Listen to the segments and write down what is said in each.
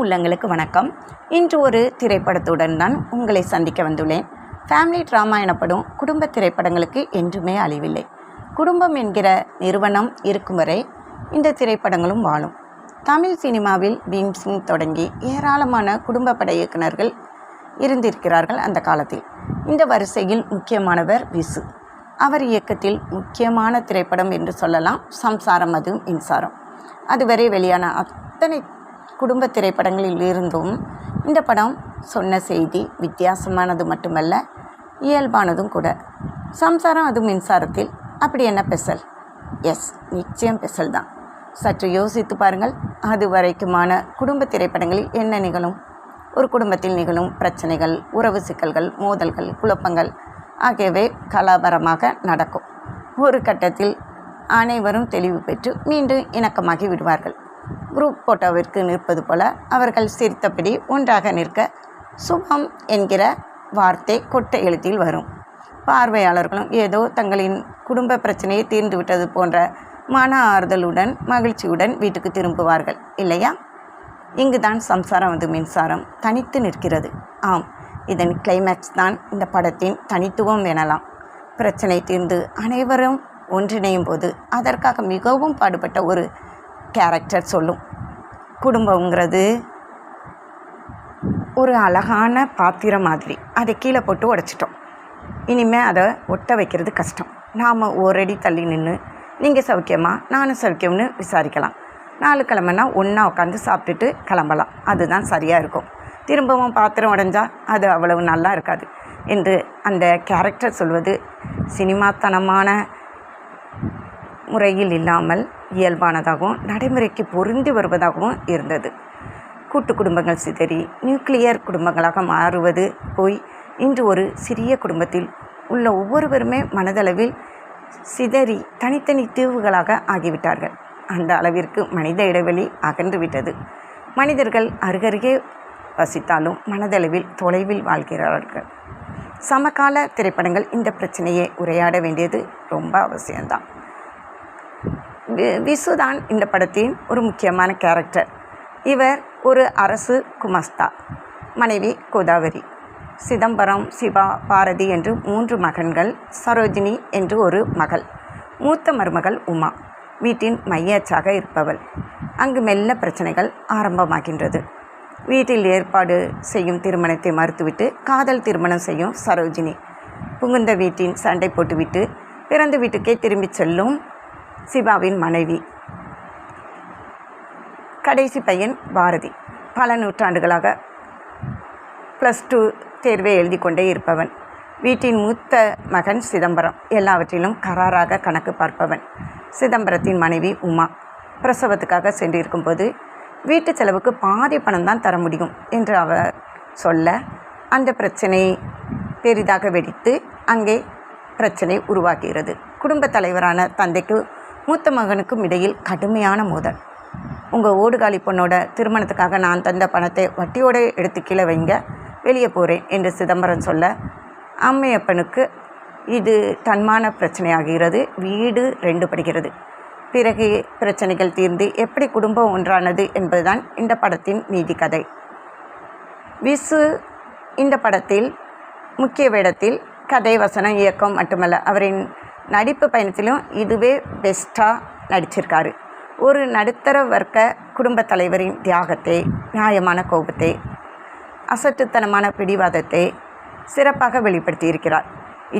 உள்ளங்களுக்கு வணக்கம். இன்று ஒரு திரைப்படத்துடன் தான் உங்களை சந்திக்க வந்துள்ளேன். ஃபேமிலி ட்ராமா எனப்படும் குடும்ப திரைப்படங்களுக்கு என்றுமே அழிவில்லை. குடும்பம் என்கிற நிறுவனம் இருக்கும் வரை இந்த திரைப்படங்களும் வாழும். தமிழ் சினிமாவில் பீம்சிங் தொடங்கி ஏராளமான குடும்ப பட இயக்குநர்கள் இருந்திருக்கிறார்கள் அந்த காலத்தில். இந்த வரிசையில் முக்கியமானவர் விசு. அவர் இயக்கத்தில் முக்கியமான திரைப்படம் என்று சொல்லலாம் சம்சாரம் அது மின்சாரம். அதுவரை வெளியான அத்தனை குடும்ப திரைப்படங்களில் இருந்தும் இந்த படம் சொன்ன செய்தி வித்தியாசமானது மட்டுமல்ல, இயல்பானதும் கூட. சம்சாரம் அது மின்சாரத்தில் அப்படி என்ன ஸ்பெஷல்? எஸ், நிச்சயம் ஸ்பெஷல் தான். சற்று யோசித்து பாருங்கள். அது வரைக்குமான குடும்ப திரைப்படங்களில் என்ன நிகழும்? ஒரு குடும்பத்தில் நிகழும் பிரச்சனைகள், உறவு சிக்கல்கள், மோதல்கள், குழப்பங்கள் ஆகியவை கலவரமாக நடக்கும். ஒரு கட்டத்தில் அனைவரும் தெளிவு பெற்று மீண்டும் இணக்கமாகி விடுவார்கள். குரூப் போட்டோவிற்கு நிற்பது போல அவர்கள் சிரித்தபடி ஒன்றாக நிற்க சுபம் என்கிற வார்த்தை கொட்டை எழுத்தில் வரும். பார்வையாளர்களும் ஏதோ தங்களின் குடும்ப பிரச்சனையை தீர்ந்து விட்டது போன்ற மன ஆறுதலுடன் மகிழ்ச்சியுடன் வீட்டுக்கு திரும்புவார்கள் இல்லையா? இங்குதான் சம்சாரம் அது மின்சாரம் தனித்து நிற்கிறது. ஆம், இதன் கிளைமேக்ஸ் தான் இந்த படத்தின் தனித்துவம் எனலாம். பிரச்சனை தீர்ந்து அனைவரும் ஒன்றிணையும் போது அதற்காக மிகவும் பாடுபட்ட ஒரு கேரக்டர் சொல்லும். குடும்பங்கிறது ஒரு அழகான பாத்திரம் மாதிரி. அதை கீழே போட்டு உடைச்சிட்டோம். இனிமேல் அதை ஒட்ட வைக்கிறது கஷ்டம். நாம் ஓரடி தள்ளி நின்று நீங்கள் சௌக்கியமா நானும் சௌக்கியம்னு விசாரிக்கலாம். 4 கிழமைனா ஒன்றா உட்காந்து சாப்பிட்டுட்டு கிளம்பலாம். அதுதான் சரியாக இருக்கும். திரும்பவும் பாத்திரம் உடைஞ்சா அது அவ்வளவு நல்லா இருக்காது என்று அந்த கேரக்டர் சொல்வது சினிமாத்தனமான முறையில் இல்லாமல் இயல்பானதாகவும் நடைமுறைக்கு பொருந்தி வருவதாகவும் இருந்தது. கூட்டு குடும்பங்கள் சிதறி நியூக்ளியர் குடும்பங்களாக மாறுவது போய் இன்று ஒரு சிறிய குடும்பத்தில் உள்ள ஒவ்வொருவருமே மனதளவில் சிதறி தனித்தனி தீவுகளாக ஆகிவிட்டார்கள். அந்த அளவிற்கு மனித இடைவெளி அகன்றுவிட்டது. மனிதர்கள் அருகருகே வசித்தாலும் மனதளவில் தொலைவில் வாழ்கிறார்கள். சமகால திரைப்படங்கள் இந்த பிரச்சனையை உரையாட வேண்டியது ரொம்ப அவசியம்தான். விசு தான் இந்த படத்தின் ஒரு முக்கியமான கேரக்டர். இவர் ஒரு அரசு குமாஸ்தா. மனைவி கோதாவரி. சிதம்பரம், சிவா, பாரதி என்று 3 மகன்கள். சரோஜினி என்று ஒரு மகள். மூத்த மருமகள் உமா வீட்டின் மையச்சாக இருப்பவள். அங்கு மெல்ல பிரச்சனைகள் ஆரம்பமாகின்றது. வீட்டில் ஏற்பாடு செய்யும் திருமணத்தை மறுத்துவிட்டு காதல் திருமணம் செய்யும் சரோஜினி. புகுந்த வீட்டின் சண்டை போட்டுவிட்டு பிறந்த வீட்டுக்கே திரும்பி செல்லும் சிவாவின் மனைவி. கடைசி பையன் பாரதி. பல நூற்றாண்டுகளாக +2 தேர்வை எழுதி கொண்டே இருப்பவன். வீட்டின் மூத்த மகன் சிதம்பரம். எல்லாவற்றிலும் கராராக கணக்கு பார்ப்பவன். சிதம்பரத்தின் மனைவி உமா பிரசவத்துக்காக சென்றிருக்கும்போது வீட்டு செலவுக்கு பாதி பணம் தான் தர முடியும் என்று அவர் சொல்ல அந்த பிரச்சனை பெரிதாக வெடித்து அங்கே பிரச்சனை உருவாகிறது. குடும்ப தலைவரான தந்தைக்கு மூத்த மகனுக்கும் இடையில் கடுமையான மோதல். உங்கள் ஓடுகாலி பொண்ணோட திருமணத்துக்காக நான் தந்த பணத்தை வட்டியோடு எடுத்து கீழே வைங்க, வெளியே போகிறேன் என்று சிதம்பரம் சொல்ல அம்மையப்பனுக்கு இது தன்மான பிரச்சனையாகிறது. வீடு 2 படுகிறது. பிறகு பிரச்சனைகள் தீர்ந்து எப்படி குடும்பம் ஒன்றானது என்பதுதான் இந்த படத்தின் நீதி கதை. விசு இந்த படத்தில் முக்கிய வேடத்தில். கதை, வசனம், இயக்கம் மட்டுமல்ல, அவரின் நடிப்பு பயணத்திலும் இதுவே பெஸ்ட்டாக நடிச்சிருக்காரு. ஒரு நடுத்தர வர்க்க குடும்ப தலைவரின் தியாகத்தை, நியாயமான கோபத்தை, அசட்டுத்தனமான பிடிவாதத்தை சிறப்பாக வெளிப்படுத்தியிருக்கிறார்.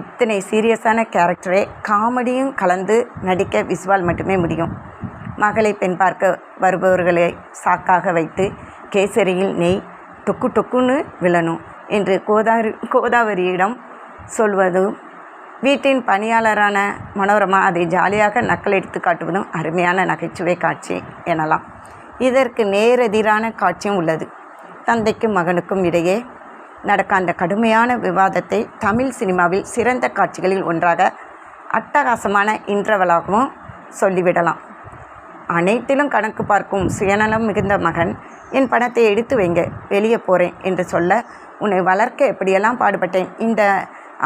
இத்தனை சீரியஸான கேரக்டரை காமெடியும் கலந்து நடிக்க விசுவால் மட்டுமே முடியும். மகளை பெண் பார்க்க வருபவர்களை சாக்காக வைத்து கேசரியில் நெய் டொக்கு டொக்குன்னு விழணும் என்று கோதாவரியிடம் சொல்வதும், வீட்டின் பணியாளரான மனோரமா அதை ஜாலியாக நக்கல் எடுத்து காட்டுவதும் அருமையான நகைச்சுவை காட்சி எனலாம். இதற்கு நேரெதிரான காட்சியும் உள்ளது. தந்தைக்கும் மகனுக்கும் இடையே நடக்க அந்த கடுமையான விவாதத்தை தமிழ் சினிமாவில் சிறந்த காட்சிகளில் ஒன்றாக அட்டகாசமான இன்டர்வலாகவும் சொல்லிவிடலாம். அனைத்திலும் கணக்கு பார்க்கும் சுயநலம் மிகுந்த மகன் என் பணத்தை எடுத்து வைங்க, வெளியே போகிறேன் என்று சொல்ல, உன்னை வளர்க்க எப்படியெல்லாம் பாடுபட்டேன், இந்த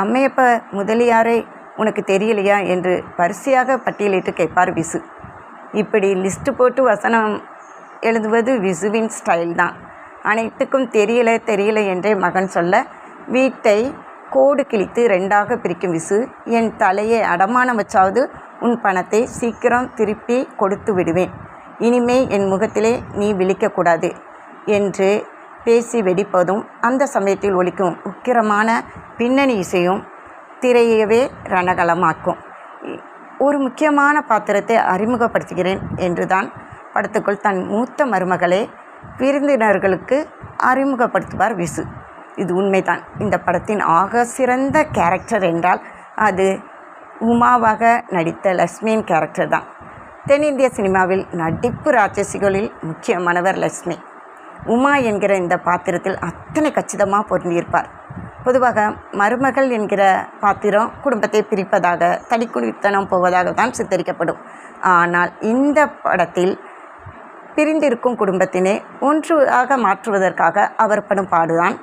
அம்மையப்ப முதலியாரை உனக்கு தெரியலையா என்று வரிசையாக பட்டியலிட்டு கேட்பார் விசு. இப்படி லிஸ்ட்டு போட்டு வசனம் எழுதுவது விசுவின் ஸ்டைல் தான். அனைத்துக்கும் தெரியல என்றே மகன் சொல்ல, வீட்டை கோடு கிழித்து 2ஆக பிரிக்கும் விசு, என் தலையை அடமானம் வச்சாவது உன் பணத்தை சீக்கிரம் திருப்பி கொடுத்து விடுவேன். இனிமே என் முகத்திலே நீ விழிக்கக்கூடாது என்று பேசி வெடிப்பதும், அந்த சமயத்தில் ஒலிக்கும் உக்கிரமான பின்னணி இசையும் திரையவே ரணகலமாக்கும். ஒரு முக்கியமான பாத்திரத்தை அறிமுகப்படுத்துகிறேன் என்றுதான் படத்துக்குள் தன் மூத்த மருமகளை விருந்தினர்களுக்கு அறிமுகப்படுத்துவார் விசு. இது உண்மைதான். இந்த படத்தின் ஆக சிறந்த கேரக்டர் என்றால் அது உமாவாக நடித்த லக்ஷ்மியின் கேரக்டர் தான். தென்னிந்திய சினிமாவில் நடிப்பு ராட்சசிகளில் முக்கியமானவர் லக்ஷ்மி. உமா என்கிற இந்த பாத்திரத்தில் அத்தனை கச்சிதமாக பொருந்தியிருப்பார். பொதுவாக மருமகள் என்கிற பாத்திரம் குடும்பத்தை பிரிப்பதாக, தடிக்குடித்தனம் போவதாக தான் சித்தரிக்கப்படும். ஆனால் இந்த படத்தில் பிரிந்திருக்கும் குடும்பத்தினை ஒன்றாக மாற்றுவதற்காக அவர் படும் பாடுதான்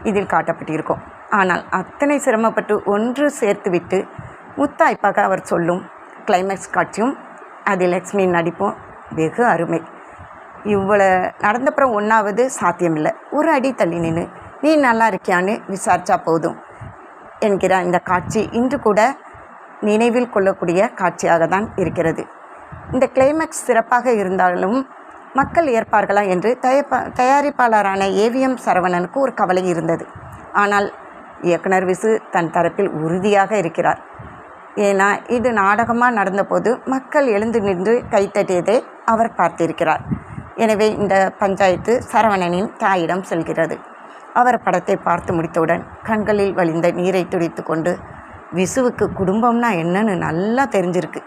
இதில் காட்டப்பட்டிருக்கும். ஆனால் அத்தனை சிரமப்பட்டு ஒன்று சேர்த்துவிட்டு முத்தாய்ப்பாக அவர் சொல்லும் கிளைமேக்ஸ் காட்சியும் அதில் லக்ஷ்மியின் நடிப்பும் வெகு அருமை. இவ்வளோ நடந்தப்புறம் ஒன்றாவது சாத்தியமில்லை. ஒரு அடி தள்ளி நின்று நீ நல்லா இருக்கியான்னு விசாரித்தா போதும் என்கிற இந்த காட்சி இன்று கூட நினைவில் கொள்ளக்கூடிய காட்சியாக தான் இருக்கிறது. இந்த கிளைமேக்ஸ் சிறப்பாக இருந்தாலும் மக்கள் ஏற்பார்களா என்று தயாரிப்பாளரான ஏவிஎம் சரவணனுக்கு ஒரு கவலை இருந்தது. ஆனால் இயக்குனர் விசு தன் தரப்பில் உறுதியாக இருக்கிறார். ஏன்னா இது நாடகமாக நடந்தபோது மக்கள் எழுந்து நின்று கைத்தட்டியதை அவர் பார்த்திருக்கிறார். எனவே இந்த பஞ்சாயத்து சரவணனின் தாயிடம் செல்கிறது. அவர் படத்தை பார்த்து முடித்தவுடன் கண்களில் வழிந்த நீரை துடைத்து கொண்டு, விசுவுக்கு குடும்பம்னா என்னன்னு நல்லா தெரிஞ்சிருக்கு,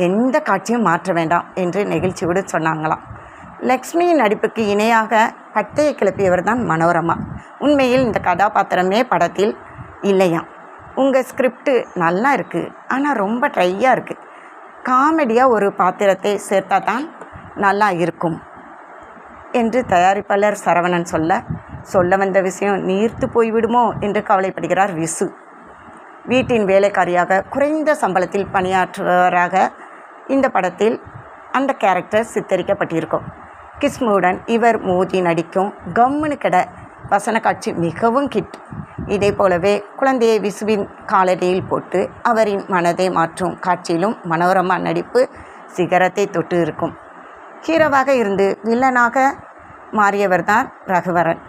எந்த காட்சியும் மாற்ற வேண்டாம் என்று நெகிழ்ச்சியோடு சொன்னாங்களாம். லக்ஷ்மியின் நடிப்புக்கு இணையாக பட்டையை கிளப்பியவர் தான் மனோரமா. உண்மையில் இந்த கதாபாத்திரமே படத்தில் இல்லையாம். உங்கள் ஸ்கிரிப்டு நல்லா இருக்குது, ஆனால் ரொம்ப ட்ரையாக இருக்குது, காமெடியாக ஒரு பாத்திரத்தை சேர்த்தா தான் நல்லா இருக்கும் என்று தயாரிப்பாளர் சரவணன் சொல்ல வந்த விஷயம் நீர்த்து போய்விடுமோ என்று கவலைப்படுகிறார் விசு. வீட்டின் வேலைக்காரியாக குறைந்த சம்பளத்தில் பணியாற்றுவராக இந்த படத்தில் அந்த கேரக்டர் சித்தரிக்கப்பட்டிருக்கும். கிஸ்முடன் இவர் மோதி நடிக்கும் கம்முனு கெட வசன காட்சி மிகவும் கிட். இதே போலவே குழந்தையை விசுவின் காலடியில் போட்டு அவரின் மனதை மாற்றும் காட்சியிலும் மனோரமா நடிப்பு சிகரத்தை தொட்டு இருக்கும். ஹீரோவாக இருந்து வில்லனாக மாறியவர் தான் ரகுவரன்.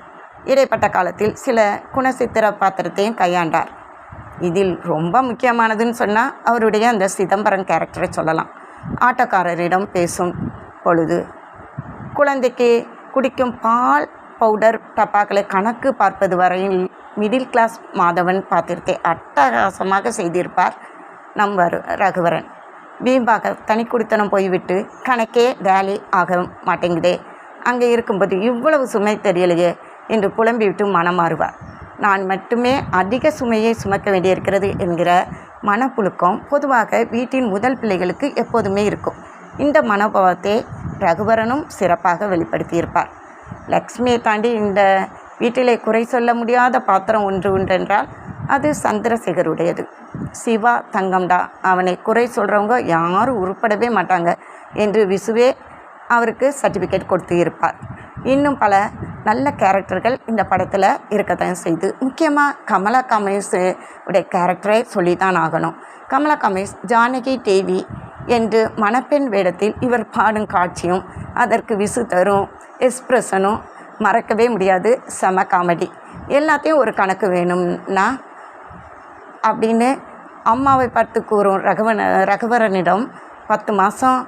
இடைப்பட்ட காலத்தில் சில குணசித்திர பாத்திரத்தையும் கையாண்டார். இதில் ரொம்ப முக்கியமானதுன்னு சொன்னால் அவருடைய அந்த சிதம்பரம் கேரக்டரை சொல்லலாம். ஆட்டோக்காரரிடம் பேசும் பொழுது குழந்தைக்கு குடிக்கும் பால் பவுடர் டப்பாக்களை கணக்கு பார்ப்பது வரையில் மிடில் கிளாஸ் மாதவன் பாத்திரத்தை அட்டகாசமாக செய்திருப்பார் நம் ரகுவரன். வீம்பாக தனி குடித்தனம் போய்விட்டு கணக்கே வேலை ஆக மாட்டேங்குதே, அங்கே இருக்கும்போது இவ்வளவு சுமை தெரியலையே என்று புலம்பிவிட்டு மனம் மாறுவார். நான் மட்டுமே அதிக சுமையை சுமக்க வேண்டியிருக்கிறது என்கிற மனப்புழுக்கம் பொதுவாக வீட்டின் முதல் பிள்ளைகளுக்கு எப்போதுமே இருக்கும். இந்த மனோபாவத்தை ரகுவரனும் சிறப்பாக வெளிப்படுத்தியிருப்பார். லக்ஷ்மியை தாண்டி இந்த வீட்டிலே குறை சொல்ல முடியாத பாத்திரம் ஒன்று உண்டென்றால் அது சந்திரசேகருடையது. சிவா தங்கம்டா, அவனை குறை சொல்கிறவங்க யாரும் உருப்படவே மாட்டாங்க என்று விசுவே அவருக்கு சர்டிஃபிகேட் கொடுத்து இருப்பார். இன்னும் பல நல்ல கேரக்டர்கள் இந்த படத்தில் இருக்கத்தான் செய்து. முக்கியமாக கமலா கமேஷ் உடைய கேரக்டரை சொல்லி தான் ஆகணும். கமலா கமேஷ் ஜானகி தேவி என்று மணப்பெண் வேடத்தில் இவர் பாடும் காட்சியும் அதற்கு விசு தரும் எக்ஸ்பிரஷனும் மறக்கவே முடியாது. செம காமெடி. எல்லாத்தையும் ஒரு கணக்கு வேணும்னா அப்படின்னு அம்மாவை பார்த்து கூறும் ரகுவரனிடம் 10 மாதம்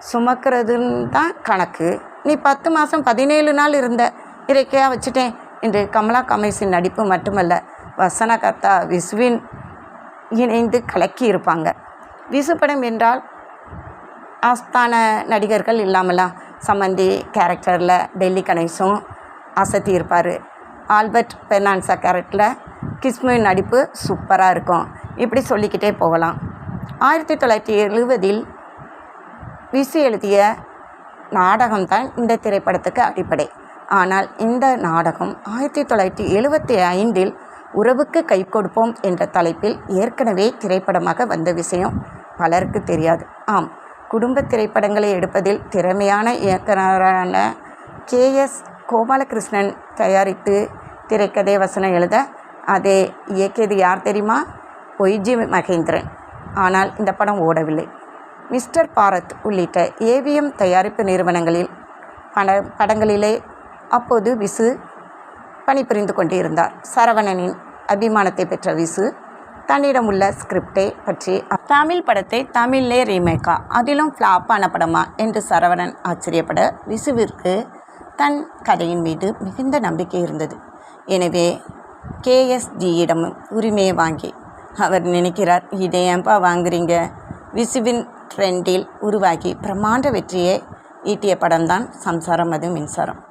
சுமக்கிறதுன்னு தான் கணக்கு, நீ 10 மாதம் 17 நாள் இருந்த, இறைக்கையாக வச்சுட்டேன் என்று கமலா கமேஷின் நடிப்பு மட்டுமல்ல, வசனகர்த்தா விசுவின் இணைந்து கலக்கி இருப்பாங்க. விசு படம் என்றால் ஆஸ்தான நடிகர்கள் இல்லாமலாம் சம்மந்தி கேரக்டரில் டெல்லி கணேசும் அசத்தி இருப்பார். ஆல்பர்ட் பெர்னான்சா கேரக்டரில் கிஸ்முவின் நடிப்பு சூப்பராக இருக்கும். இப்படி சொல்லிக்கிட்டே போகலாம். 1970 விசு எழுதிய நாடகம்தான் இந்த திரைப்படத்துக்கு அடிப்படை. ஆனால் இந்த நாடகம் 1975 உறவுக்கு கை கொடுப்போம் என்ற தலைப்பில் ஏற்கனவே திரைப்படமாக வந்த விஷயம் பலருக்கு தெரியாது. குடும்ப திரைப்படங்களை எடுப்பதில் திறமையான இயக்குனரான KS கோபாலகிருஷ்ணன் தயாரித்து திரைக்கதை வசனம் எழுத அதை இயக்கியது யார் தெரியுமா? ஒய்ஜி மகேந்திரன். ஆனால் இந்த படம் ஓடவில்லை. மிஸ்டர் பாரத் உள்ளிட்ட ஏவிஎம் தயாரிப்பு நிறுவனங்களில் படங்களிலே அப்போது விசு பணிபுரிந்து கொண்டிருந்தார். சரவணனின் அபிமானத்தை பெற்ற விசு தன்னிடம் உள்ள ஸ்கிரிப்டை பற்றி தமிழ் படத்தை தமிழ்லே ரீமேக்கா, அதிலும் ஃப்ளாப்பான படமா என்று சரவணன் ஆச்சரியப்பட விசுவிற்கு தன் கதையின் மீது மிகுந்த நம்பிக்கை இருந்தது. எனவே KSGயிடம் உரிமையை வாங்கி அவர் நினைக்கிறார், இதை ஏன்பா வாங்குறீங்க? விசுவின் ட்ரெண்டில் உருவாகி பிரம்மாண்ட வெற்றியை ஈட்டிய படம்தான் சம்சாரம் அது மின்சாரம்.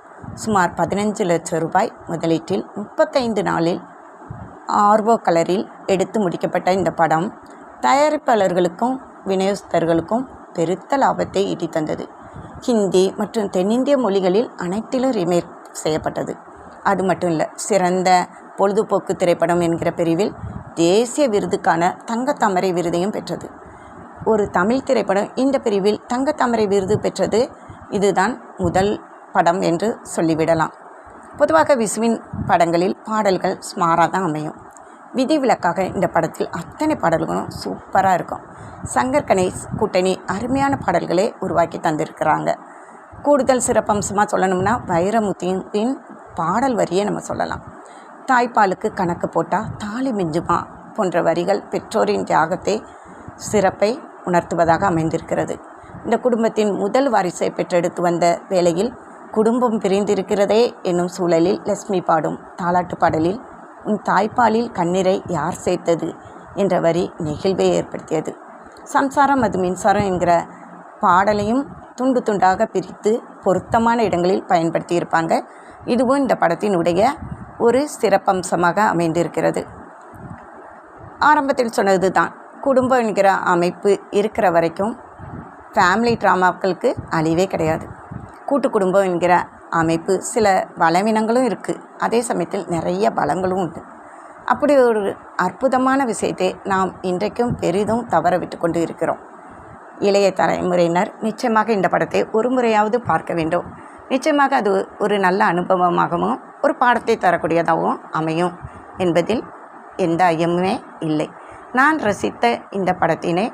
சுமார் 15 லட்சம் ரூபாய் முதலீட்டில் 35 நாளில் ஆர்வோ கலரில் எடுத்து முடிக்கப்பட்ட இந்த படம் தயாரிப்பாளர்களுக்கும் விநியோகஸ்தர்களுக்கும் பெருத்த லாபத்தை ஈட்டி தந்தது. ஹிந்தி மற்றும் தென்னிந்திய மொழிகளில் அனைத்திலும் ரீமேக் செய்யப்பட்டது. அது மட்டும் இல்லை, சிறந்த பொழுதுபோக்கு திரைப்படம் என்கிற பிரிவில் தேசிய விருதுக்கான தங்கத்தாமரை விருதையும் பெற்றது. ஒரு தமிழ் திரைப்படம் இந்த பிரிவில் தங்கத்தாமரை விருது பெற்றது இதுதான் முதல் படம் என்று சொல்லிவிடலாம். பொதுவாக விசுவின் படங்களில் பாடல்கள் ஸ்மாராக தான் அமையும். விதிவிலக்காக இந்த படத்தில் அத்தனை பாடல்களும் சூப்பராக இருக்கும். சங்கர் கணேஷ் கூட்டணி அருமையான பாடல்களை உருவாக்கி தந்திருக்கிறாங்க. கூடுதல் சிறப்பம்சமாக சொல்லணும்னா வைரமுத்தியின் பாடல் வரியை நம்ம சொல்லலாம். தாய்ப்பாலுக்கு கணக்கு போட்டால் தாலி மிஞ்சுமா போன்ற வரிகள் பெற்றோரின் தியாகத்தை சிறப்பை உணர்த்துவதாக அமைந்திருக்கிறது. இந்த குடும்பத்தின் முதல் வாரிசை பெற்றெடுத்து வந்த வேளையில் குடும்பம் பிரிந்திருக்கிறதே என்னும் சூழலில் லட்சுமி பாடும் தாலாட்டு பாடலில் உன் தாய்ப்பாலில் கண்ணீரை யார் சேர்த்தது என்ற வரி நெகிழ்வை ஏற்படுத்தியது. சம்சாரம் அது மின்சாரம் என்கிற பாடலையும் துண்டு துண்டாக பிரித்து பொருத்தமான இடங்களில் பயன்படுத்தியிருப்பாங்க. இதுவும் இந்த படத்தினுடைய ஒரு சிறப்பம்சமாக அமைந்திருக்கிறது. ஆரம்பத்தில் சொன்னது தான், குடும்பம் என்கிற அமைப்பு இருக்கிற வரைக்கும் ஃபேமிலி ட்ராமாக்களுக்கு அழிவே கிடையாது. கூட்டு குடும்பம் என்கிற அமைப்பு சில பலவீனங்களும் இருக்குது, அதே சமயத்தில் நிறைய பலங்களும் உண்டு. அப்படி ஒரு அற்புதமான விஷயத்தை நாம் இன்றைக்கும் பெரிதும் தவற விட்டு கொண்டு இருக்கிறோம். இளைய தலைமுறையினர் நிச்சயமாக இந்த படத்தை ஒரு முறையாவது பார்க்க வேண்டும். நிச்சயமாக அது ஒரு நல்ல அனுபவமாகவும் ஒரு பாடத்தை தரக்கூடியதாகவும் அமையும் என்பதில் எந்த ஐயமுமே இல்லை. நான் ரசித்த இந்த படத்தினை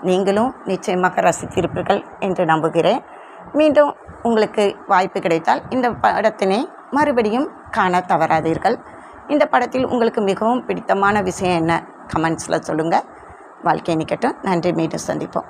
நீங்களும் நிச்சயமாக ரசித்திருப்பீர்கள் என்று நம்புகிறேன். மீண்டும் உங்களுக்கு வாய்ப்பு கிடைத்தால் இந்த படத்தினை மறுபடியும் காண தவறாதீர்கள். இந்த படத்தில் உங்களுக்கு மிகவும் பிடித்தமான விஷயம் என்ன? கமெண்ட்ஸில் சொல்லுங்கள். வாழ்க்கை நிக்கட்டும். நன்றி. மீண்டும் சந்திப்போம்.